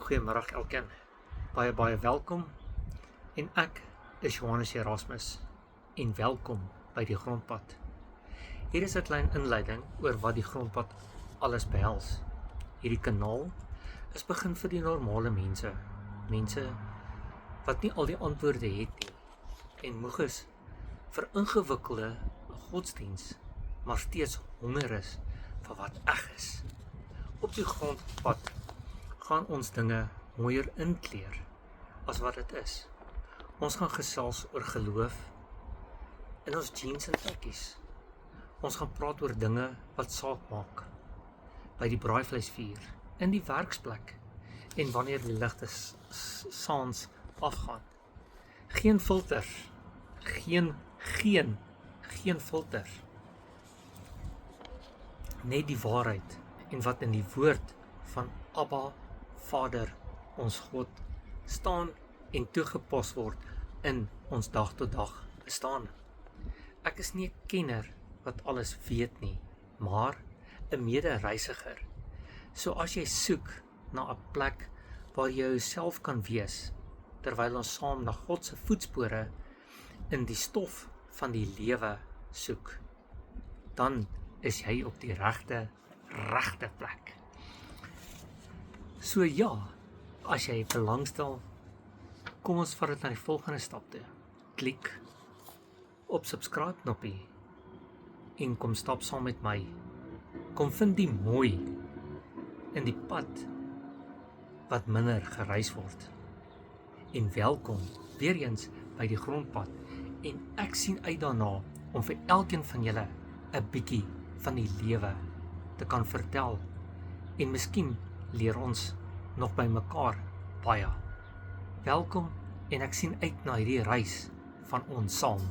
Goeiemiddag elkeen, baie welkom en ek is Johannes Erasmus en welkom by die Grondpad. Hier is 'n klein inleiding oor wat die Grondpad alles behels. Hierdie kanaal is begin vir die normale mense wat nie al die antwoorde het nie en moeg is vir ingewikkelde godsdiens, maar steeds honger is vir wat eg is. Op die Grondpad gaan ons dinge mooier inkleer as wat dit is. Ons gaan gesels oor geloof in ons jeans en tekkies. Ons gaan praat oor dinge wat saak maak by die braaivleisvuur, in die werksplek en wanneer die ligte saans afgaan. Geen filters, geen filters. Net die waarheid en wat in die woord van Abba Vader, ons God, staan en toegepas word in ons dag tot dag bestaan. Ek is nie 'n kenner wat alles weet nie, maar 'n mede-reisiger. So as jy soek na 'n plek waar jy jouself kan wees, terwyl ons saam na God se voetspore in die stof van die lewe soek, dan is jy op die regte plek. So ja, as jy belangstel, kom ons vat dit na die volgende stap toe. Klik op subscribe knoppie en kom stap saam met my. Kom vind die mooi in die pad wat minder gereis word. En welkom weer eens by die Grondpad. En ek sien uit daarna om vir elkeen van julle 'n bietjie van die lewe te kan vertel. En miskien leer ons nog by mekaar baie. Welkom en ek sien uit na hierdie reis van ons saam.